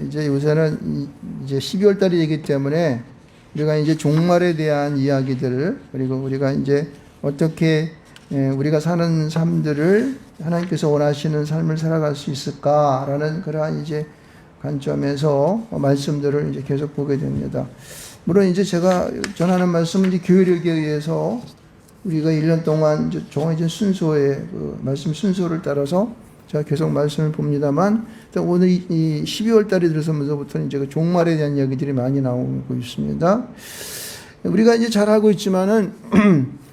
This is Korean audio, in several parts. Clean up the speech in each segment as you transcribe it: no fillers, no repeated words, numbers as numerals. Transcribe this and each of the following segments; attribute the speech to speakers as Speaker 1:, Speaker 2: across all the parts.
Speaker 1: 이제 요새는 이제 12월 달이기 때문에 우리가 이제 종말에 대한 이야기들, 그리고 우리가 이제 어떻게 우리가 사는 삶들을 하나님께서 원하시는 삶을 살아갈 수 있을까라는 그러한 이제 관점에서 말씀들을 이제 계속 보게 됩니다. 물론 이제 제가 전하는 말씀은 이제 교회력에 의해서 우리가 1년 동안 정해진 순서의 그 말씀 순서를 따라서 제가 계속 말씀을 봅니다만, 오늘 이 12월 달에 들어서면서부터는 이제 그 종말에 대한 이야기들이 많이 나오고 있습니다. 우리가 이제 잘 알고 있지만은,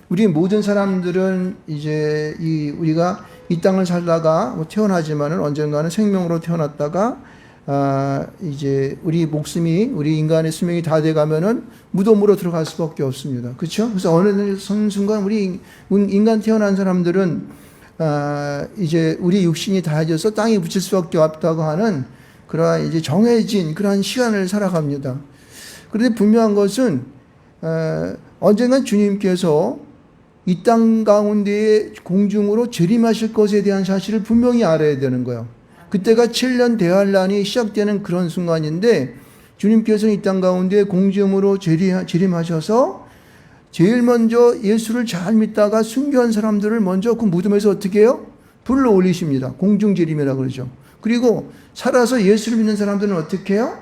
Speaker 1: 우리 모든 사람들은 이제 우리가 이 땅을 살다가 태어나지만은 언젠가는 생명으로 태어났다가, 이제 우리 목숨이, 우리 인간의 수명이 다 돼가면은 무덤으로 들어갈 수밖에 없습니다. 그렇죠? 그래서 어느 순간 우리 인간 태어난 사람들은 이제 우리 육신이 다해져서 땅에 붙일 수밖에 없다고 하는 그러한 이제 정해진 그러한 시간을 살아갑니다. 그런데 분명한 것은 언젠간 주님께서 이 땅 가운데에 공중으로 재림하실 것에 대한 사실을 분명히 알아야 되는 거예요. 그때가 7년 대환란이 시작되는 그런 순간인데, 주님께서는 이 땅 가운데 공중으로 재림하셔서 제일 먼저 예수를 잘 믿다가 순교한 사람들을 먼저 그 무덤에서 어떻게 해요? 불러 올리십니다. 공중재림이라 그러죠. 그리고 살아서 예수를 믿는 사람들은 어떻게 해요?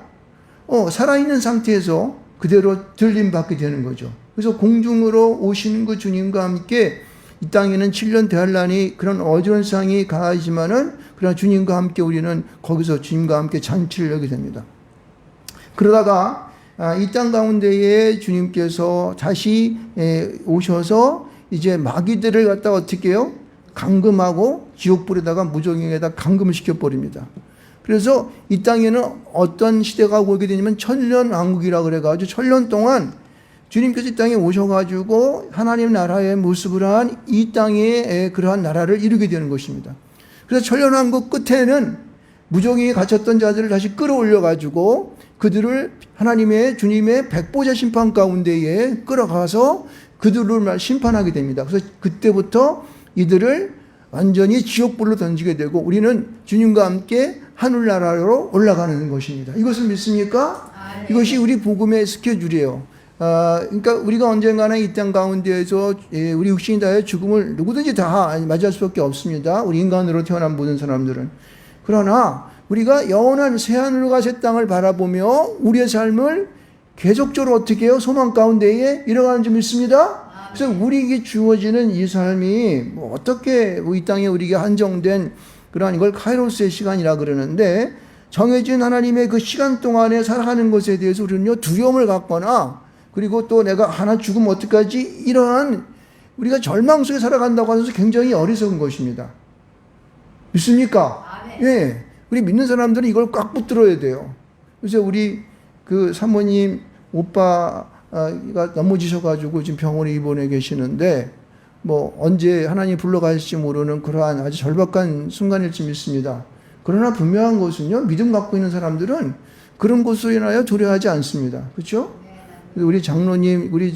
Speaker 1: 살아있는 상태에서 그대로 들림받게 되는 거죠. 그래서 공중으로 오시는 그 주님과 함께 이 땅에는 7년 대환란이 그런 어지러움이 가하지만은 그러나 주님과 함께 우리는 거기서 주님과 함께 잔치를 하게 됩니다. 그러다가 이 땅 가운데에 주님께서 다시 오셔서 이제 마귀들을 갖다가 어떻게 해요? 감금하고 지옥불에다가 무저갱에다 감금을 시켜버립니다. 그래서 이 땅에는 어떤 시대가 오게 되냐면 천년왕국이라고 그래가지고 천년 동안 주님께서 이 땅에 오셔가지고 하나님 나라의 모습을 한 이 땅의 그러한 나라를 이루게 되는 것입니다. 그래서 천년왕국 끝에는 무저갱에 갇혔던 자들을 다시 끌어올려가지고 그들을 하나님의 주님의 백보자 심판 가운데에 끌어가서 그들을 심판하게 됩니다. 그래서 그때부터 이들을 완전히 지옥불로 던지게 되고 우리는 주님과 함께 하늘나라로 올라가는 것입니다. 이것을 믿습니까? 네. 이것이 우리 복음의 스케줄이에요. 그러니까 우리가 언젠가는 이 땅 가운데에서 우리 육신이 다해 죽음을 누구든지 다 맞이할 수밖에 없습니다. 우리 인간으로 태어난 모든 사람들은. 그러나 우리가 영원한 새하늘과 새 땅을 바라보며 우리의 삶을 계속적으로 어떻게 해요? 소망 가운데에 이뤄가는 줄 믿습니다. 그래서 우리에게 주어지는 이 삶이 어떻게 이 땅에 우리에게 한정된 그러한 이걸 카이로스의 시간이라 그러는데, 정해진 하나님의 그 시간 동안에 살아가는 것에 대해서 우리는요 두려움을 갖거나, 그리고 또 내가 하나 죽으면 어떡하지? 이러한 우리가 절망 속에 살아간다고 하면서 굉장히 어리석은 것입니다. 믿습니까? 예. 우리 믿는 사람들은 이걸 꽉 붙들어야 돼요. 그래서 우리 그 사모님 오빠가 넘어지셔가지고 지금 병원에 입원해 계시는데, 언제 하나님 불러가실지 모르는 그러한 아주 절박한 순간일지 믿습니다. 그러나 분명한 것은요, 믿음 갖고 있는 사람들은 그런 것으로 인하여 두려워하지 않습니다. 그렇죠? 우리 장로님, 우리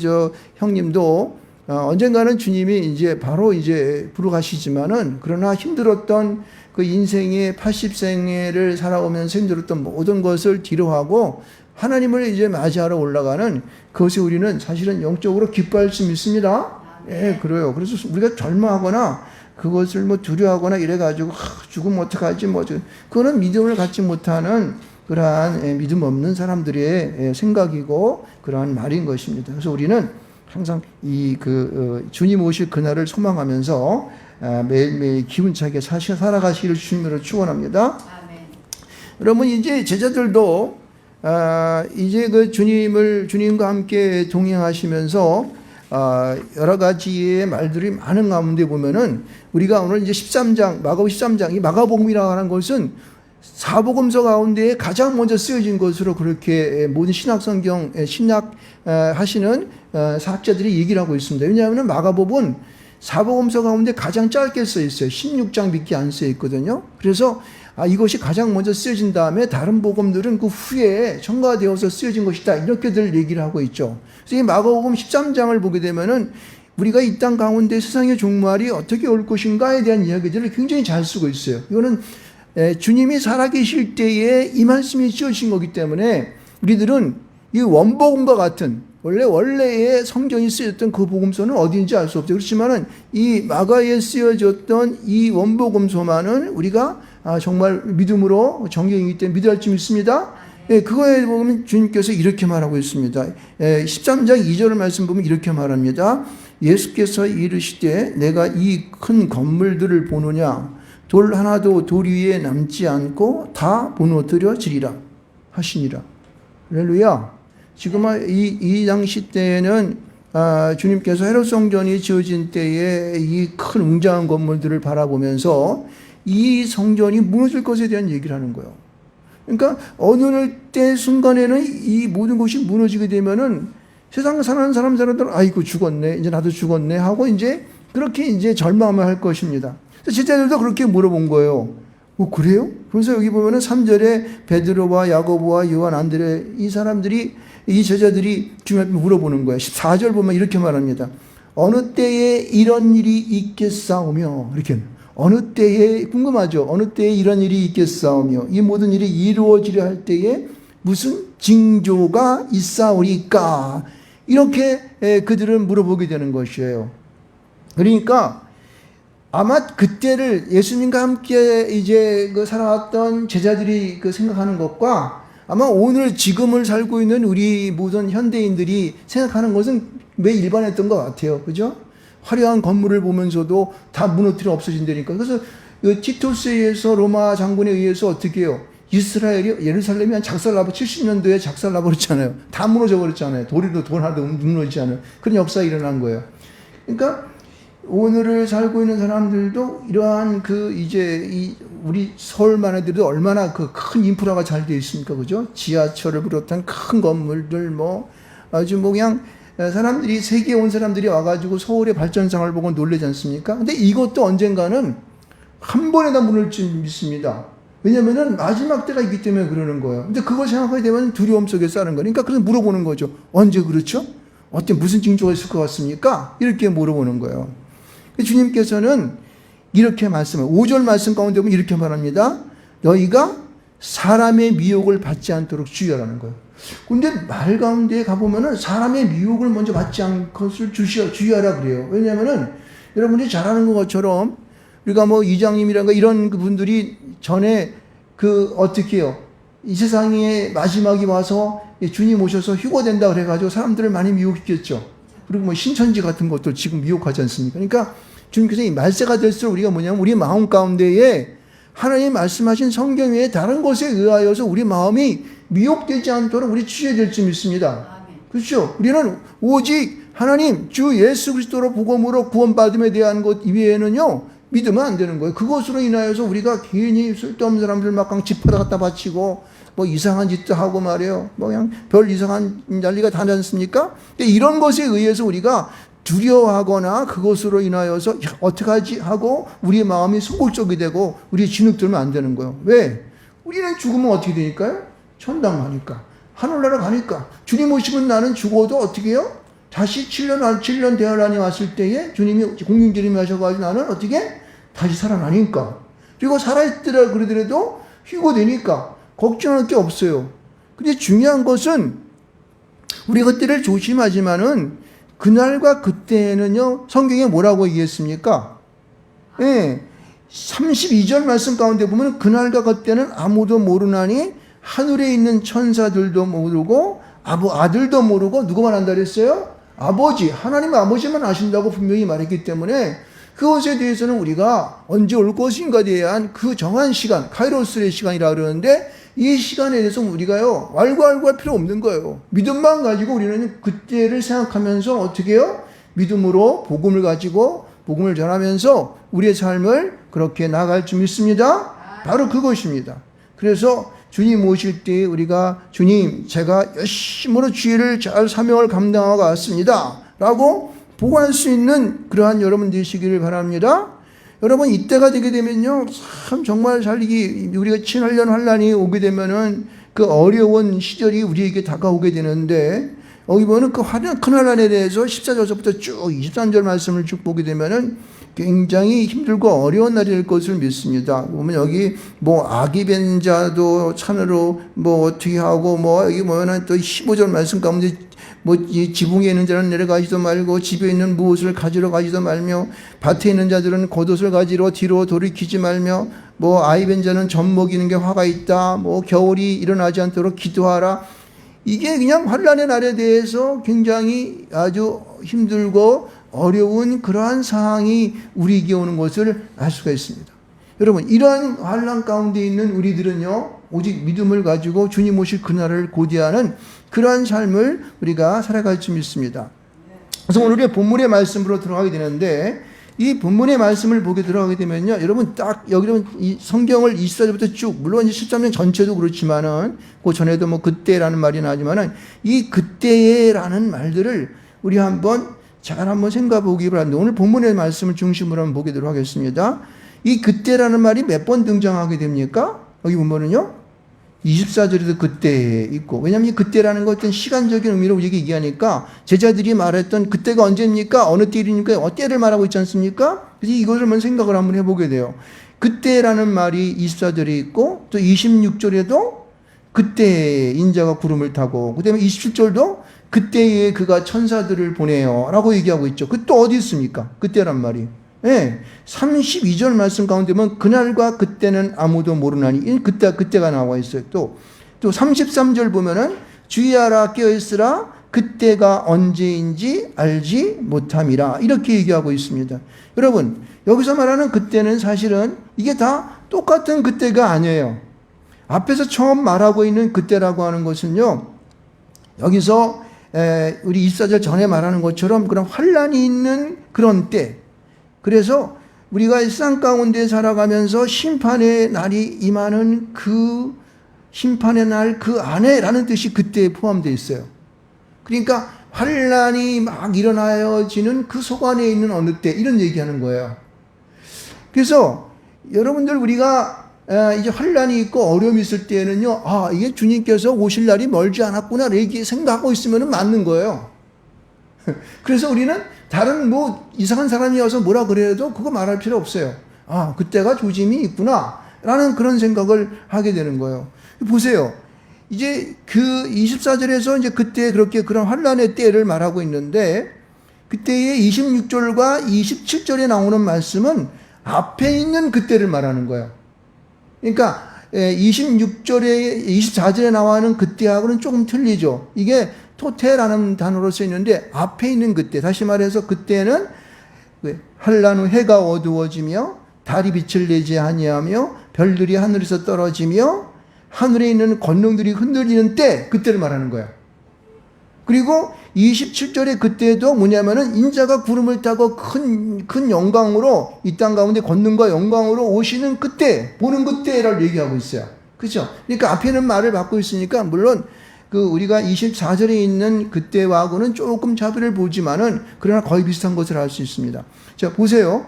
Speaker 1: 형님도 언젠가는 주님이 이제 바로 이제 부르가시지만은, 그러나 힘들었던 그 인생의 80생애를 살아오면서 힘들었던 모든 것을 뒤로하고 하나님을 이제 맞이하러 올라가는 그것이 우리는 사실은 영적으로 기뻐할 수 믿습니다. 예, 그래요. 그래서 우리가 절망하거나 그것을 두려워하거나 이래가지고 죽으면 어떡하지 그거는 믿음을 갖지 못하는 그러한 믿음 없는 사람들의 생각이고 그러한 말인 것입니다. 그래서 우리는 항상 주님 오실 그날을 소망하면서 매일매일 기운차게 살아가시기를 주님으로 축원합니다. 여러분, 이제 제자들도 이제 그 주님과 함께 동행하시면서 여러 가지의 말들이 많은 가운데 보면은 우리가 오늘 이제 13장, 마가복음 13장, 이 마가복음이라고 하는 것은 사복음서 가운데 가장 먼저 쓰여진 것으로 그렇게 모든 신약성경, 신약하시는 사학자들이 얘기를 하고 있습니다. 왜냐하면 마가복음은 사복음서 가운데 가장 짧게 써 있어요. 16장 밖에 안 써 있거든요. 그래서 이것이 가장 먼저 쓰여진 다음에 다른 복음들은 그 후에 첨가되어서 쓰여진 것이다, 이렇게들 얘기를 하고 있죠. 그래서 이 마가복음 13장을 보게 되면은 우리가 이 땅 가운데 세상의 종말이 어떻게 올 것인가에 대한 이야기들을 굉장히 잘 쓰고 있어요. 이거는 주님이 살아계실 때에 이 말씀이 지어진 거기 때문에 우리들은 이 원복음과 같은 원래의 성경이 쓰였던 그 복음서는 어디인지 알 수 없죠. 그렇지만은 이 마가에 쓰여졌던 이 원복음서만은 우리가 정말 믿음으로 정경이기 때문에 믿어야 할 줄 믿습니다. 그거에 보면 주님께서 이렇게 말하고 있습니다. 13장 2절 말씀 보면 이렇게 말합니다. 예수께서 이르시되 내가 이 큰 건물들을 보느냐 돌 하나도 돌 위에 남지 않고 다 무너뜨려지리라 하시니라. 할렐루야. 지금 이 당시 때에는 주님께서 헤롯 성전이 지어진 때에 이 큰 웅장한 건물들을 바라보면서 이 성전이 무너질 것에 대한 얘기를 하는 거예요. 그러니까 어느 때 순간에는 이 모든 것이 무너지게 되면은 세상 사는 사람들은 아이고 죽었네, 이제 나도 죽었네 하고 이제 그렇게 이제 절망을 할 것입니다. 제자들도 그렇게 물어본 거예요. 그래요? 그래서 여기 보면은 3절에 베드로와 야고보와 요한, 안드레 이 사람들이 이 제자들이 주님한테 물어보는 거예요. 14절 보면 이렇게 말합니다. 어느 때에 이런 일이 있겠사오며 이렇게 어느 때에 궁금하죠. 어느 때에 이런 일이 있겠사오며 이 모든 일이 이루어지려 할 때에 무슨 징조가 있사오리까 이렇게 그들은 물어보게 되는 것이에요. 그러니까 아마 그때를 예수님과 함께 이제 살아왔던 제자들이 생각하는 것과 아마 오늘 지금을 살고 있는 우리 모든 현대인들이 생각하는 것은 매일 일반했던 것 같아요. 그죠? 화려한 건물을 보면서도 다 무너뜨려 없어진다니까. 그래서 티토스에 의해서 로마 장군에 의해서 어떻게 해요? 이스라엘이 예루살렘이 한 작살나버 70년도에 작살나버렸잖아요. 다 무너져 버렸잖아요. 돌이도 돌 하나도 무너지지 않아요. 그런 역사가 일어난 거예요. 그러니까 오늘을 살고 있는 사람들도 이러한 우리 서울만 해도 얼마나 큰 인프라가 잘 되어 있습니까? 그죠? 지하철을 비롯한 큰 건물들 아주 그냥 사람들이 세계에 온 사람들이 와가지고 서울의 발전상을 보고 놀라지 않습니까? 근데 이것도 언젠가는 한 번에 다 무너질 줄 믿습니다. 왜냐면은 마지막 때가 있기 때문에 그러는 거예요. 근데 그걸 생각하게 되면 두려움 속에 사는 거니까 그래서 물어보는 거죠. 언제 그렇죠? 무슨 징조가 있을 것 같습니까? 이렇게 물어보는 거예요. 주님께서는 이렇게 5절 말씀 가운데 보면 이렇게 말합니다. 너희가 사람의 미혹을 받지 않도록 주의하라는 거예요. 근데 말 가운데 가보면은 사람의 미혹을 먼저 받지 않을 것을 주의하라 그래요. 왜냐면은 여러분들이 잘 아는 것처럼 우리가 이장님이란가 이런 분들이 전에 어떻게 해요? 이 세상에 마지막이 와서 주님 오셔서 휴거된다 그래가지고 사람들을 많이 미혹시켰죠. 그리고 신천지 같은 것도 지금 미혹하지 않습니까? 그러니까 주님께서 이 말세가 될수록 우리가 우리 마음 가운데에 하나님 말씀하신 성경 외에 다른 것에 의하여서 우리 마음이 미혹되지 않도록 우리 취해야 될 줄 믿습니다. 그렇죠? 우리는 오직 하나님 주 예수 그리스도로 복음으로 구원받음에 대한 것 이외에는요 믿으면 안 되는 거예요. 그것으로 인하여서 우리가 괜히 쓸데없는 사람들 막 집하다 갖다 바치고 이상한 짓도 하고 말이에요. 그냥 별 이상한 난리가 다 나지 않습니까? 이런 것에 의해서 우리가 두려워하거나 그것으로 인하여서 어떡하지 하고 우리의 마음이 소극적이 되고 우리의 진흙 들면 안 되는 거예요. 왜? 우리는 죽으면 어떻게 되니까요? 천당 가니까. 하늘나라 가니까. 주님 오시면 나는 죽어도 어떻게 해요? 다시 7년 대환란이 왔을 때에 주님이 공중재림이 하셔가지고 나는 어떻게? 다시 살아나니까. 그리고 살아있더라 그러더라도 휴거되니까 걱정할 게 없어요. 근데 중요한 것은 우리 그때를 조심하지만은 그날과 그때는요 성경에 뭐라고 얘기했습니까? 32절 말씀 가운데 보면 그날과 그때는 아무도 모르나니 하늘에 있는 천사들도 모르고 아들도 모르고 누구만 안다 그랬어요? 하나님 아버지만 아신다고 분명히 말했기 때문에 그것에 대해서는 우리가 언제 올 것인가에 대한 그 정한 시간, 카이로스의 시간이라 그러는데 이 시간에 대해서 우리가요 왈가왈부할 필요 없는 거예요. 믿음만 가지고 우리는 그때를 생각하면서 어떻게 해요? 믿음으로 복음을 가지고 복음을 전하면서 우리의 삶을 그렇게 나아갈 줄 믿습니다. 바로 그것입니다. 그래서 주님 오실 때 우리가 주님 제가 열심으로 주의를 잘 사명을 감당하고 왔습니다 라고 보고할 수 있는 그러한 여러분 되시기를 바랍니다. 여러분 이때가 되게 되면요 참 정말 살기 우리가 친환련 환란이 오게 되면은 그 어려운 시절이 우리에게 다가오게 되는데 여기 보면 그 큰 환란에 대해서 14절부터 쭉 23절 말씀을 쭉 보게 되면은 굉장히 힘들고 어려운 날이 될 것을 믿습니다. 보면 여기 뭐 악이 된 자도 산으로 뭐 어떻게 하고 뭐 여기 뭐는 또 15절 말씀 가운데 뭐 이 지붕에 있는 자는 내려가지도 말고 집에 있는 무엇을 가지러 가지도 말며 밭에 있는 자들은 겉옷을 가지러 뒤로 돌이키지 말며 뭐 아이 뵌 자는 젖 먹이는 게 화가 있다. 뭐 겨울이 일어나지 않도록 기도하라. 이게 그냥 환란의 날에 대해서 굉장히 아주 힘들고 어려운 그러한 상황이 우리에게 오는 것을 알 수가 있습니다. 여러분, 이러한 환란 가운데 있는 우리들은요, 오직 믿음을 가지고 주님 오실 그날을 고대하는 그러한 삶을 우리가 살아갈 줄 믿습니다. 그래서 오늘 우리의 본문의 말씀으로 들어가게 되는데, 이 본문의 말씀을 보게 들어가게 되면요, 여러분 딱 여기는 이 성경을 24절부터 쭉, 물론 이제 13년 전체도 그렇지만은 그 전에도 뭐 그때라는 말이 나지만은 이 그때라는 말들을 우리 한번 잘 한번 생각해 보기 바랍니다. 오늘 본문의 말씀을 중심으로 한번 보게 하겠습니다. 이 그때라는 말이 몇 번 등장하게 됩니까? 여기 보면은요, 24절에도 그때 있고, 왜냐하면 이 그때라는 것 어떤 시간적인 의미로 우리에게 얘기하니까 제자들이 말했던 그때가 언제입니까? 어느 때입니까? 때를 말하고 있지 않습니까? 그래서 이것을 한번 생각을 한번 해보게 돼요. 그때라는 말이 24절에 있고 또 26절에도 그때 인자가 구름을 타고, 그 다음에 27절도 그때에 그가 천사들을 보내요 라고 얘기하고 있죠. 그 또 어디 있습니까? 그때란 말이. 예, 32절 말씀 가운데 보면 그날과 그때는 아무도 모르나니, 그때가 나와 있어요. 또 33절 보면은 주의하라 깨어있으라 그때가 언제인지 알지 못함이라 이렇게 얘기하고 있습니다. 여러분, 여기서 말하는 그때는 사실은 이게 다 똑같은 그때가 아니에요. 앞에서 처음 말하고 있는 그때라고 하는 것은요, 여기서 우리 24절 전에 말하는 것처럼 그런 환란이 있는 그런 때, 그래서 우리가 일상 가운데 살아가면서 심판의 날이 임하는 그 심판의 날 그 안에라는 뜻이 그때에 포함되어 있어요. 그러니까 환란이 막 일어나지는 그 속 안에 있는 어느 때, 이런 얘기하는 거예요. 그래서 여러분들, 우리가 이제 환란이 있고 어려움이 있을 때에는요, 아, 이게 주님께서 오실 날이 멀지 않았구나 이렇게 생각하고 있으면 맞는 거예요. 그래서 우리는 다른 뭐 이상한 사람이 와서 뭐라 그래도 그거 말할 필요 없어요. 아, 그때가 조짐이 있구나 라는 그런 생각을 하게 되는 거예요. 보세요. 이제 그 24절에서 이제 그때 그렇게 그런 환란의 때를 말하고 있는데, 그때의 26절과 27절에 나오는 말씀은 앞에 있는 그때를 말하는 거예요. 그러니까 26절에 24절에 나와는 그때하고는 조금 틀리죠. 이게 토테라는 단어로 쓰여 있는데 앞에 있는 그때, 다시 말해서 그때는 환란 후 해가 어두워지며 달이 빛을 내지 아니하며 별들이 하늘에서 떨어지며 하늘에 있는 권능들이 흔들리는 때, 그때를 말하는 거야. 그리고 27절의 그때도 뭐냐면은 인자가 구름을 타고 큰 영광으로 이 땅 가운데 권능과 영광으로 오시는 그때, 보는 그때라고 얘기하고 있어요. 그렇죠? 그러니까 앞에는 말을 받고 있으니까 물론 그 우리가 24절에 있는 그때와는 조금 차별을 보지만은 그러나 거의 비슷한 것을 알 수 있습니다. 자, 보세요.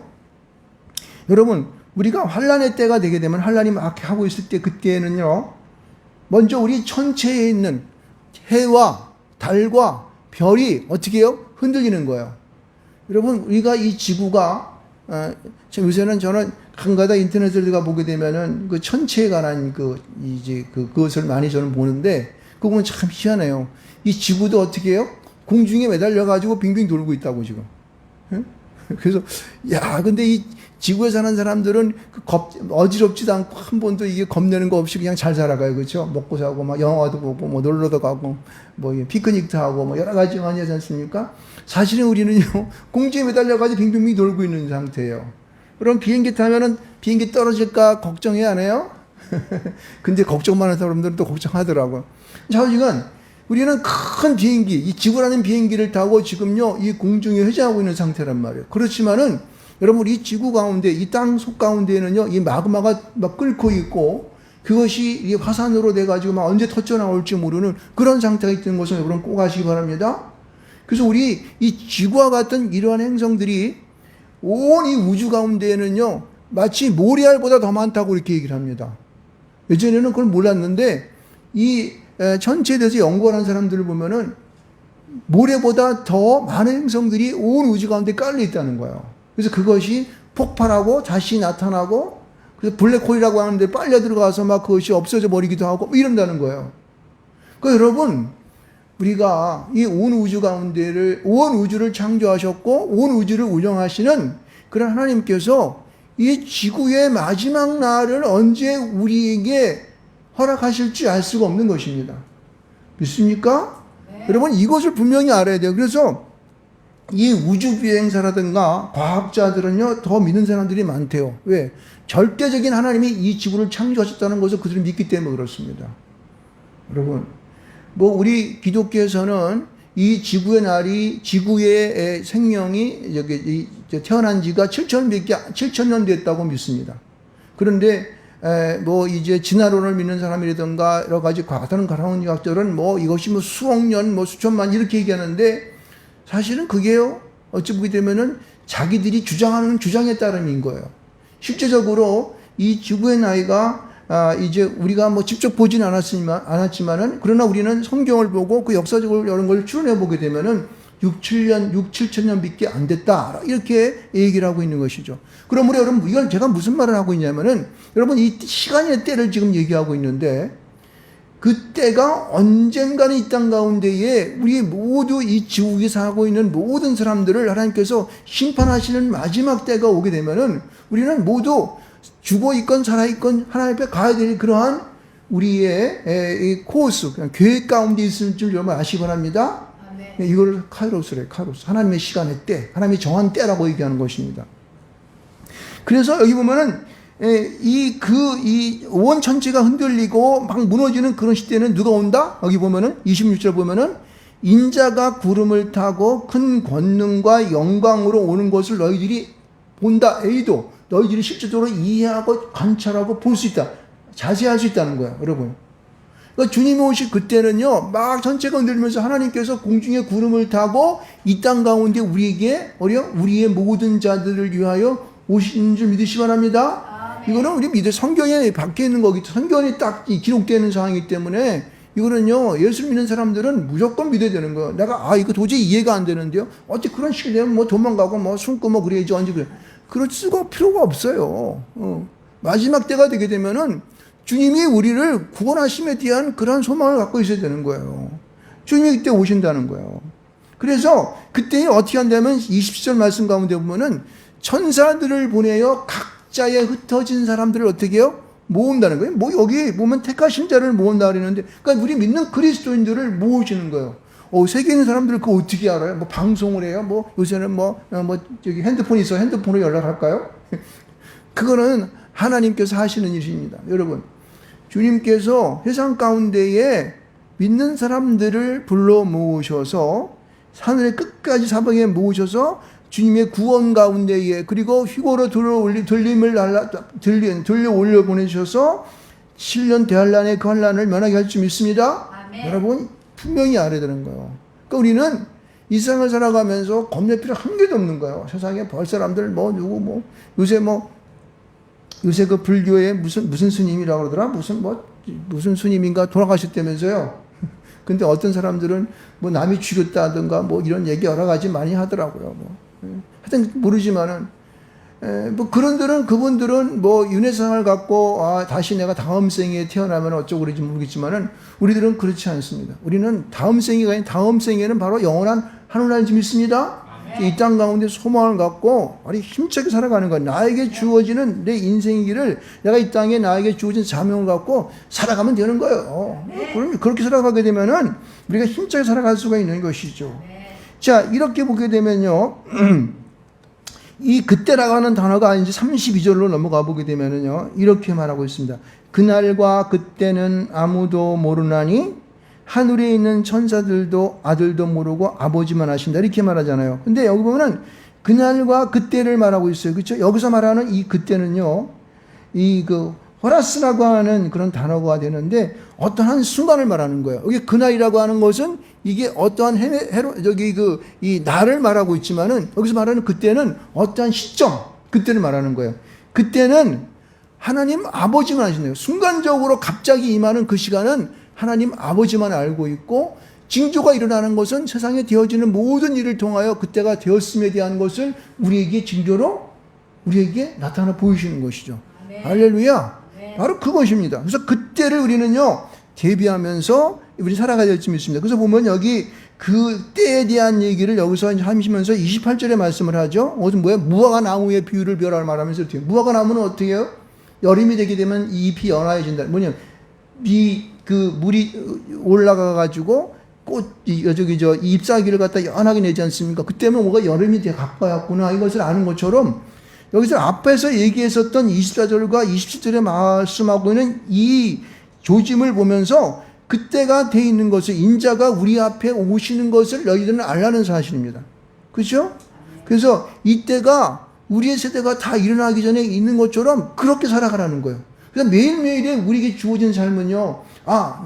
Speaker 1: 여러분, 우리가 환란의 때가 되게 되면, 환란이 막 하고 있을 때 그때는요, 먼저 우리 천체에 있는 해와 달과 별이 어떻게 해요? 흔들리는 거예요. 여러분, 우리가 이 지구가 요새는 저는 간가다 인터넷을 제가 보게 되면은 그 천체에 관한 그것을 많이 저는 보는데, 그거 보면 참 희한해요. 이 지구도 어떻게 해요? 공중에 매달려가지고 빙빙 돌고 있다고 지금. 그래서, 야, 근데 이 지구에 사는 사람들은 어지럽지도 않고 한 번도 이게 겁내는 거 없이 그냥 잘 살아가요. 그렇죠? 먹고 사고, 막 영화도 보고, 뭐 놀러도 가고, 뭐 피크닉도 하고, 뭐 여러 가지 많이 하지 않습니까? 사실은 우리는요, 공중에 매달려가지고 빙빙 돌고 있는 상태예요. 그럼 비행기 타면은 비행기 떨어질까 걱정해 안 해요? 근데 걱정만 하는 사람들은 또 걱정하더라고요. 좌우지간 우리는 큰 비행기, 이 지구라는 비행기를 타고 지금요, 이 공중에 회전하고 있는 상태란 말이에요. 그렇지만은 여러분, 이 지구 가운데, 이 땅 속 가운데에는요, 이 마그마가 막 끓고 있고, 그것이 이 화산으로 돼가지고 막 언제 터져 나올지 모르는 그런 상태가 있다는 것을 여러분 꼭 아시기 바랍니다. 그래서 우리 이 지구와 같은 이러한 행성들이 온 이 우주 가운데에는요, 마치 모래알보다 더 많다고 이렇게 얘기를 합니다. 예전에는 그걸 몰랐는데, 이 천체에 대해서 연구하는 사람들을 보면은 모래보다 더 많은 행성들이 온 우주 가운데 깔려 있다는 거예요. 그래서 그것이 폭발하고 다시 나타나고, 그래서 블랙홀이라고 하는데 빨려 들어가서 막 그것이 없어져 버리기도 하고 뭐 이런다는 거예요. 그러니까 여러분, 우리가 이 온 우주 가운데를, 온 우주를 창조하셨고 온 우주를 운영하시는 그런 하나님께서 이 지구의 마지막 날을 언제 우리에게 허락하실지 알 수가 없는 것입니다. 믿습니까? 네. 여러분, 이것을 분명히 알아야 돼요. 그래서 이 우주 비행사라든가 과학자들은요, 더 믿는 사람들이 많대요. 왜? 절대적인 하나님이 이 지구를 창조하셨다는 것을 그들이 믿기 때문에 그렇습니다. 여러분, 뭐 우리 기독교에서는 이 지구의 날이, 지구의 생명이 여기 태어난 지가 7,000년 됐다고 믿습니다. 그런데 뭐 이제 진화론을 믿는 사람이라든가 여러 가지 다른 과학자들은 뭐 이것이 뭐 수억 년, 뭐 수천만 이렇게 얘기하는데, 사실은 그게요, 어찌 보게 되면은 자기들이 주장하는 주장에 따름인 거예요. 실제적으로 이 지구의 나이가 이제 우리가 뭐 직접 보진 않았지만은, 그러나 우리는 성경을 보고 그 역사적으로 이런 걸 추론해 보게 되면은 6, 7천 밖에 안 됐다, 이렇게 얘기를 하고 있는 것이죠. 그러므로 여러분, 이건 제가 무슨 말을 하고 있냐면은, 여러분, 이 시간의 때를 지금 얘기하고 있는데, 그 때가 언젠가는 이 땅 가운데에 우리 모두 이 지구에 살고 있는 모든 사람들을 하나님께서 심판하시는 마지막 때가 오게 되면은, 우리는 모두 죽어 있건 살아 있건 하나님 앞에 가야 될 그러한 우리의 코스, 계획 가운데 있을 줄 여러분 아시기 바랍니다. 네. 이걸 카이로스래요. 카이로스. 하나님의 시간의 때, 하나님이 정한 때라고 얘기하는 것입니다. 그래서 여기 보면은 이 온 전체가 흔들리고 막 무너지는 그런 시대는 누가 온다? 여기 보면은 26절 보면은, 인자가 구름을 타고 큰 권능과 영광으로 오는 것을 너희들이 본다. A도 너희들이 실질적으로 이해하고 관찰하고 볼 수 있다. 자세할 수 있다는 거예요, 여러분. 그러니까 주님이 오실 그때는요, 막 전체가 흔들리면서 하나님께서 공중에 구름을 타고 이 땅 가운데 우리의 모든 자들을 위하여 오시는 줄 믿으시기 바랍니다. 이거는 우리 믿을 성경에 박혀 있는 거기, 성경에 딱 기록되는 상황이기 때문에, 이거는요, 예수 믿는 사람들은 무조건 믿어야 되는 거예요. 내가 이거 도저히 이해가 안 되는데요, 어떻게 그런 식이 되면 뭐 도망가고 뭐 숨고 뭐 그래야지, 언제 그래. 그럴 수가 필요가 없어요. 마지막 때가 되게 되면은 주님이 우리를 구원하심에 대한 그런 소망을 갖고 있어야 되는 거예요. 주님이 그때 오신다는 거예요. 그래서 그때 어떻게 한다면 20절 말씀 가운데 보면은 천사들을 보내어 각자의 흩어진 사람들을 어떻게 해요? 모은다는 거예요. 뭐 여기 보면 택하신 자를 모은다 그러는데, 그러니까 우리 믿는 그리스도인들을 모으시는 거예요. 세계에 있는 사람들을 그거 어떻게 알아요? 뭐 방송을 해요? 뭐 요새는 저기 핸드폰이 있어. 핸드폰으로 연락할까요? 그거는 하나님께서 하시는 일입니다. 여러분, 주님께서 세상 가운데에 믿는 사람들을 불러 모으셔서 하늘의 끝까지 사방에 모으셔서 주님의 구원 가운데에, 그리고 휘고로 들려 올려 보내셔서 7년 대환란의 그 환란을 면하게 할 줄 믿습니다. 아멘. 여러분, 분명히 알아야 되는 거예요. 그러니까 우리는 이 세상을 살아가면서 겁낼 필요 한 개도 없는 거예요. 세상에 벌 사람들 요새 그 불교에 무슨 스님이라고 그러더라? 무슨 스님인가 돌아가셨다면서요. 근데 어떤 사람들은 뭐 남이 죽였다든가 뭐 이런 얘기 여러 가지 많이 하더라고요. 하여튼 모르지만은, 그분들은 뭐 윤회상을 갖고, 다시 내가 다음 생에 태어나면 어쩌고 그러지 모르겠지만은, 우리들은 그렇지 않습니다. 우리는 다음 생애가 아닌 다음 생에는 바로 영원한 하늘나라를 믿습니다. 이 땅 가운데 소망을 갖고 아주 힘차게 살아가는 거예요. 나에게 주어지는 내 인생의 길을, 내가 이 땅에 나에게 주어진 사명을 갖고 살아가면 되는 거예요. 그럼 그렇게 살아가게 되면은 우리가 힘차게 살아갈 수가 있는 것이죠. 자, 이렇게 보게 되면요, 이 그때라고 하는 단어가 이제 32절로 넘어가 보게 되면은요, 이렇게 말하고 있습니다. 그날과 그때는 아무도 모르나니 하늘에 있는 천사들도 아들도 모르고 아버지만 아신다, 이렇게 말하잖아요. 근데 여기 보면은 그날과 그때를 말하고 있어요. 그렇죠? 여기서 말하는 이 그때는요, 호라스라고 하는 그런 단어가 되는데, 어떤 한 순간을 말하는 거예요. 여기 그날이라고 하는 것은 이게 어떠한 이 날을 말하고 있지만은, 여기서 말하는 그때는 어떠한 시점, 그때를 말하는 거예요. 그때는 하나님 아버지만 아시네요. 순간적으로 갑자기 임하는 그 시간은 하나님 아버지만 알고 있고, 징조가 일어나는 것은 세상에 되어지는 모든 일을 통하여 그때가 되었음에 대한 것을 우리에게 징조로 우리에게 나타나 보이시는 것이죠.
Speaker 2: 아멘.
Speaker 1: 할렐루야.
Speaker 2: 아멘.
Speaker 1: 바로 그것입니다. 그래서 그때를 우리는요, 대비하면서 우리 살아가야 될 점이 있습니다. 그래서 보면 여기 그 때에 대한 얘기를 여기서 하시면서 28절에 말씀을 하죠. 무화과 나무의 비유를 벼라 말하면서 어떻게 해요? 무화과 나무는 어떻게 해요? 여름이 되게 되면 잎이 연화해진다. 뭐냐면 그 물이 올라가 가지고 잎사귀를 갖다 연하게 내지 않습니까? 그때면 뭐가 여름이 돼 가까웠구나 이것을 아는 것처럼 여기서 앞에서 얘기했었던 24절과 27절에 말씀하고 있는 이 조짐을 보면서 그때가 돼 있는 것을 인자가 우리 앞에 오시는 것을 너희들은 알라는 사실입니다. 그렇죠? 그래서 이때가 우리의 세대가 다 일어나기 전에 있는 것처럼 그렇게 살아가라는 거예요. 그래서 매일매일에 우리에게 주어진 삶은요,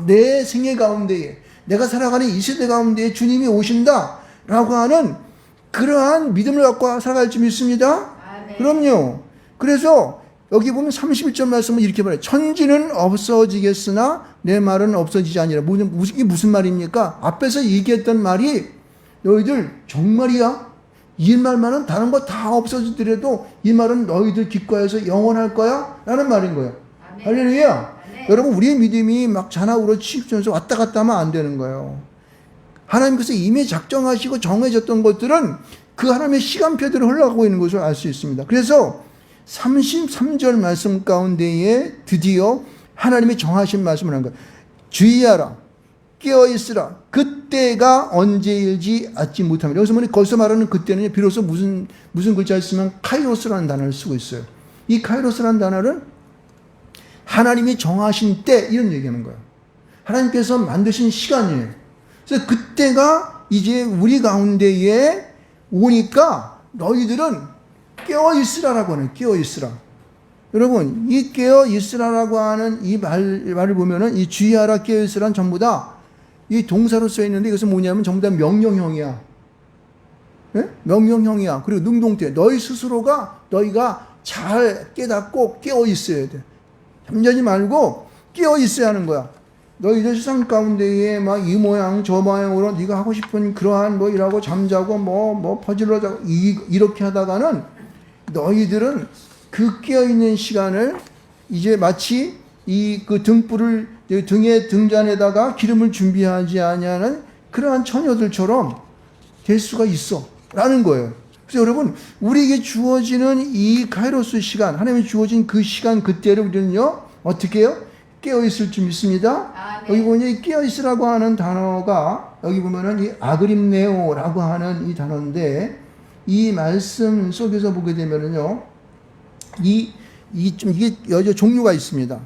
Speaker 1: 내 생애 가운데에 내가 살아가는 이 세대 가운데에 주님이 오신다 라고 하는 그러한 믿음을 갖고 살아갈 줄 믿습니다.
Speaker 2: 아멘.
Speaker 1: 그럼요. 그래서 여기 보면 31절 말씀은 이렇게 말해요. 천지는 없어지겠으나 내 말은 없어지지 아니라. 이게 무슨 말입니까? 앞에서 얘기했던 말이 너희들 정말이야? 이 말만은 다른 거 다 없어지더라도 이 말은 너희들 귓가에서 영원할 거야? 라는 말인 거예요.
Speaker 2: 아멘.
Speaker 1: 할렐루야.
Speaker 2: 아멘.
Speaker 1: 여러분 우리의 믿음이 막 잔악으로 치우쳐서 왔다 갔다 하면 안 되는 거예요. 하나님께서 이미 작정하시고 정해졌던 것들은 그 하나님의 시간표대로 흘러가고 있는 것을 알 수 있습니다. 그래서 33절 말씀 가운데에 드디어 하나님이 정하신 말씀을 한 거예요. 주의하라, 깨어있으라, 그때가 언제일지 알지 못함이라. 여기서 보니 거기서 말하는 그때는 비로소 무슨 글자를 쓰면 카이로스라는 단어를 쓰고 있어요. 이 카이로스라는 단어는 하나님이 정하신 때 이런 얘기하는 거예요. 하나님께서 만드신 시간이에요. 그래서 그때가 이제 우리 가운데에 오니까 너희들은 깨어있으라라고 하는, 깨어있으라. 여러분, 이 깨어있으라라고 하는 이 말을 보면은 이 주의하라, 깨어있으라는 전부 다 이 동사로 써 있는데 이것은 뭐냐면 전부 다 명령형이야. 네? 명령형이야. 그리고 능동태. 너희 스스로가 너희가 잘 깨닫고 깨어있어야 돼. 잠자지 말고 깨어있어야 하는 거야. 너희들 세상 가운데에 막 이 모양 저 모양으로 네가 하고 싶은 그러한 뭐 일하고 잠자고 퍼즐러 자고 이렇게 하다가는 너희들은 그 깨어있는 시간을 이제 마치 이 그 등불을 등에 등잔에다가 기름을 준비하지 아니하는 그러한 처녀들처럼 될 수가 있어 라는 거예요. 그래서 여러분 우리에게 주어지는 이 카이로스 시간, 하나님이 주어진 그 시간 그때를 우리는요 어떻게 해요? 깨어있을 줄 믿습니다. 여기 보니 깨어있으라고 하는 단어가 여기 보면은 이 아그림네오라고 하는 이 단어인데 이 말씀 속에서 보게 되면은요 이게 여러 종류가 있습니다.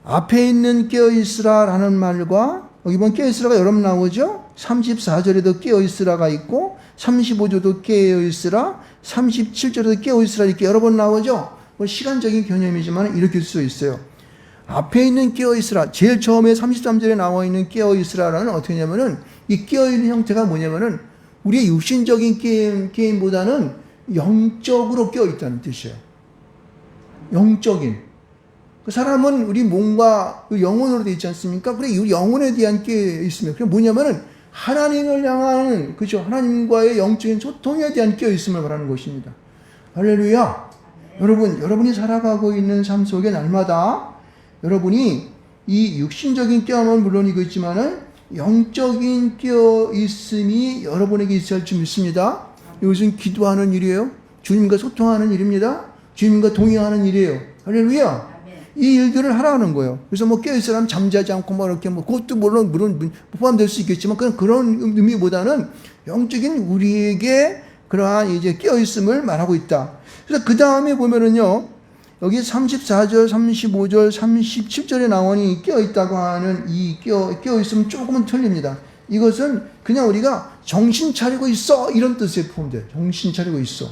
Speaker 1: 앞에 있는 깨어있으라라는 말과 여기 보면 깨어있으라가 여러 번 나오죠. 34절에도 깨어있으라가 있고 35절도 깨어있으라, 37절에도 깨어있으라 이렇게 여러 번 나오죠. 뭐 시간적인 개념이지만 이렇게 쓸 수 있어요. 앞에 있는 깨어있으라, 제일 처음에 33절에 나와 있는 깨어있으라는 어떻게 하냐면은 이 깨어있는 형태가 뭐냐면은 우리의 육신적인 게임보다는 영적으로 깨어있다는 뜻이에요. 영적인. 그 사람은 우리 몸과 영혼으로 되어 있지 않습니까? 그래, 우리 영혼에 대한 깨어있으면 그게 뭐냐면은 하나님을 향하는, 그죠? 하나님과의 영적인 소통에 대한 깨어있음을 말하는 것입니다. 할렐루야. 여러분이 살아가고 있는 삶 속에 날마다 여러분이 이 육신적인 깨어는 물론이겠지만은 영적인 깨어있음이 여러분에게 있어야 할 줄 믿습니다. 이것은 기도하는 일이에요. 주님과 소통하는 일입니다. 주님과 동행하는 일이에요. 할렐루야. 이 일들을 하라는 거예요. 그래서 뭐 깨어있으라면 잠자지 않고 뭐 이렇게 그것도 물론 포함될 수 있겠지만 그런 의미보다는 영적인 우리에게 그러한 이제 깨어있음을 말하고 있다. 그래서 그 다음에 보면은요, 여기 34절, 35절, 37절에 나오니 깨어있다고 하는 이 깨어있음은 조금은 틀립니다. 이것은 그냥 우리가 정신 차리고 있어 이런 뜻에 포함돼요. 정신 차리고 있어.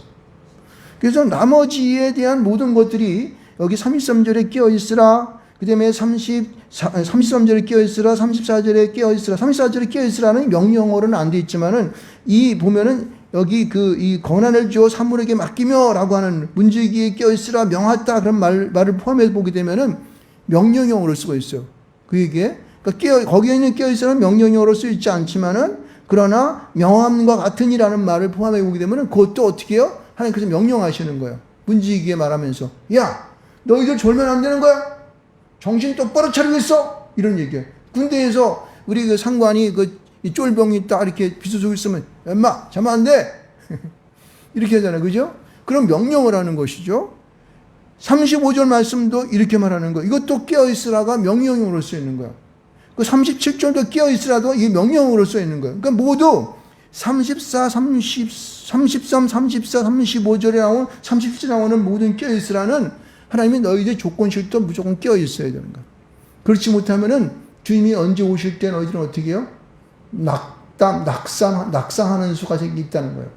Speaker 1: 그래서 나머지에 대한 모든 것들이 여기 33절에 깨어있으라, 그 다음에 33절에 깨어있으라, 34절에 깨어있으라, 34절에 깨어있으라는 명령어로는 안 돼 있지만은 이 보면은 여기 이 권한을 주어 사물에게 맡기며 라고 하는 문지기에 깨어있으라 명하다 그런 말을 포함해서 보게 되면은 명령형으로 쓰고 있어요. 그에게 그러니까 거기에 있는 깨어있으라는 명령어로 쓰이지 않지만은 그러나 명함과 같으니라는 말을 포함해 보게 되면은 그것도 어떻게 해요? 하나님께서 명령하시는 거예요. 문지기에 말하면서 야 너희들 졸면 안 되는 거야? 정신 똑바로 차리고 있어? 이런 얘기예요. 군대에서 우리 그 상관이 이 쫄병이 딱 이렇게 비수 속에 있으면 엄마 자면 안 돼. 이렇게 하잖아요. 그죠? 그런 명령을 하는 것이죠. 35절 말씀도 이렇게 말하는 거예요. 이것도 깨어있으라가 명령으로 쓰이는 거예요. 그 37절도 깨어있으라도 이 명령으로 쓰이는 거예요. 그러니까 모두 34, 33, 34, 35절에 나온 37절에 나오는 모든 깨어있으라는 하나님이 너희들 조건실도 무조건 깨어있어야 되는 거예요. 그렇지 못하면은 주님이 언제 오실 때 너희들은 어떻게 해요? 낙상하는 수가 있다는 거예요.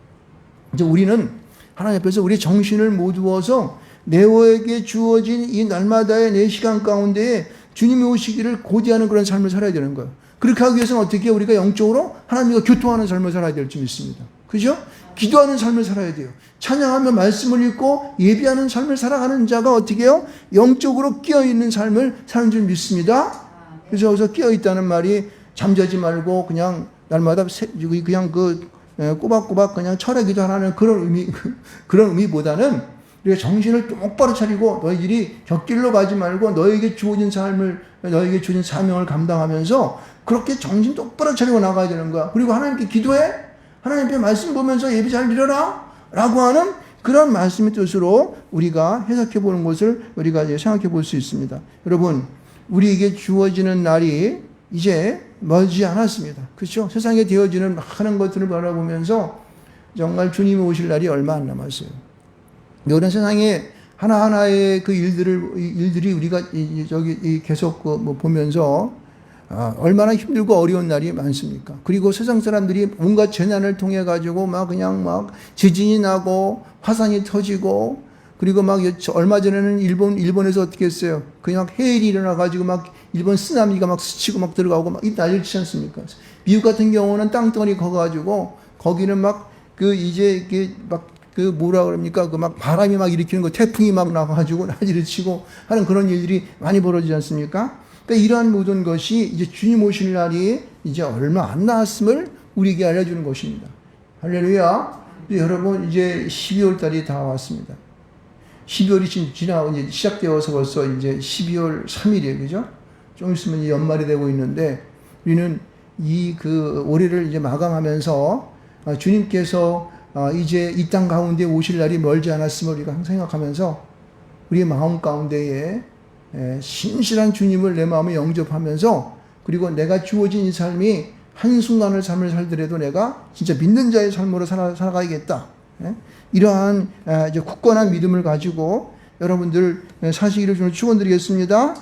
Speaker 1: 이제 우리는 하나님 앞에서 우리 정신을 모두어서 내어에게 주어진 이 날마다의 내 시간 가운데에 주님이 오시기를 고대하는 그런 삶을 살아야 되는 거예요. 그렇게 하기 위해서는 어떻게 우리가 영적으로 하나님과 교통하는 삶을 살아야 될 줄 믿습니다. 그죠? 기도하는 삶을 살아야 돼요. 찬양하며 말씀을 읽고 예비하는 삶을 살아가는 자가 어떻게 해요? 영적으로 깨어있는 삶을 사는 줄 믿습니다. 그래서 여기서 깨어있다는 말이 잠자지 말고 그냥 날마다 그냥 꼬박꼬박 그냥 철회 기도하는 그런 의미보다는 우리가 정신을 똑바로 차리고 너희들이 곁길로 가지 말고 너에게 주어진 사명을 감당하면서 그렇게 정신 똑바로 차리고 나가야 되는 거야. 그리고 하나님께 기도해. 하나님께 말씀 보면서 예배 잘 드려라. 라고 하는 그런 말씀의 뜻으로 우리가 해석해 보는 것을 우리가 이제 생각해 볼 수 있습니다. 여러분, 우리에게 주어지는 날이 이제 멀지 않았습니다. 그렇죠? 세상에 되어지는 많은 것들을 바라보면서 정말 주님이 오실 날이 얼마 안 남았어요. 이런 세상에 하나하나의 그 일들이 우리가 계속 보면서 얼마나 힘들고 어려운 날이 많습니까? 그리고 세상 사람들이 온갖 재난을 통해 가지고 그냥 지진이 나고 화산이 터지고 그리고 얼마 전에는 일본에서 어떻게 했어요? 그냥 해일이 일어나 가지고 일본 쓰나미가 스치고 들어가고 이 난리를 치지 않습니까? 미국 같은 경우는 땅덩어리 커가지고 거기는 뭐라 그럽니까? 바람이 일으키는 거, 태풍이 나가지고 난리를 치고 하는 그런 일들이 많이 벌어지지 않습니까? 그러니까 이러한 모든 것이 이제 주님 오실 날이 이제 얼마 안 남았음을 우리에게 알려주는 것입니다. 할렐루야. 여러분, 이제 12월 달이 다 왔습니다. 12월이 지나고 이제 시작되어서 벌써 이제 12월 3일이에요. 그죠? 좀 있으면 이제 연말이 되고 있는데 우리는 올해를 이제 마감하면서 주님께서 이제 이 땅 가운데 오실 날이 멀지 않았음을 우리가 항상 생각하면서 우리의 마음 가운데에 신실한 주님을 내 마음에 영접하면서 그리고 내가 주어진 이 삶이 한순간의 삶을 살더라도 내가 진짜 믿는 자의 삶으로 살아가야겠다. 이러한 이제 굳건한 믿음을 가지고 여러분들 사시기를 저는 축원드리겠습니다.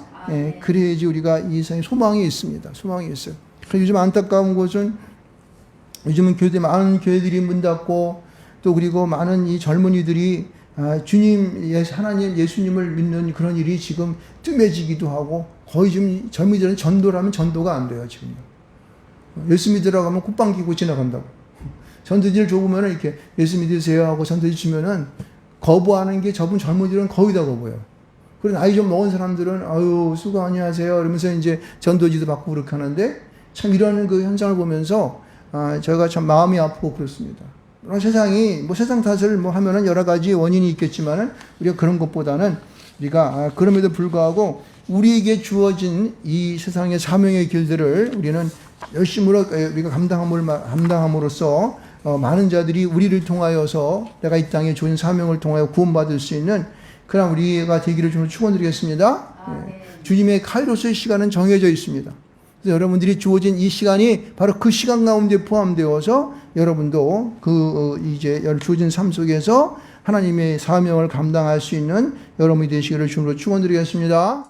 Speaker 1: 그래야지 우리가 이 세상에 소망이 있습니다. 소망이 있어요. 요즘 안타까운 것은 요즘은 많은 교회들이 문 닫고 또 그리고 많은 이 젊은이들이 하나님 예수님을 믿는 그런 일이 지금 뜸해지기도 하고 거의 지금 젊은이들은 전도라면 전도가 안 돼요. 지금 예수 믿으라고 하면 콧방 끼고 지나간다고. 전도지를 줘보면 이렇게 예수 믿으세요 하고 전도지 주면은 거부하는 게 저분 젊은이들은 거의 다 거부해요. 그리고 나이 좀 먹은 사람들은 아유 수고 안녕하세요 이러면서 이제 전도지도 받고 그렇게 하는데 참 이런 그 현상을 보면서 저희가 참 마음이 아프고 그렇습니다. 세상이 세상 탓을 하면은 여러 가지 원인이 있겠지만은 우리가 그런 것보다는 우리가 그럼에도 불구하고 우리에게 주어진 이 세상의 사명의 길들을 우리는 열심으로 우리가 감당함으로써 많은 자들이 우리를 통하여서 내가 이 땅에 좋은 사명을 통하여 구원받을 수 있는 그런 우리가 되기를 좀 축원드리겠습니다. 네. 주님의 카이로스의 시간은 정해져 있습니다. 그래서 여러분들이 주어진 이 시간이 바로 그 시간 가운데 포함되어서 여러분도 이제 주어진 삶 속에서 하나님의 사명을 감당할 수 있는 여러분이 되시기를 주님으로 축원드리겠습니다.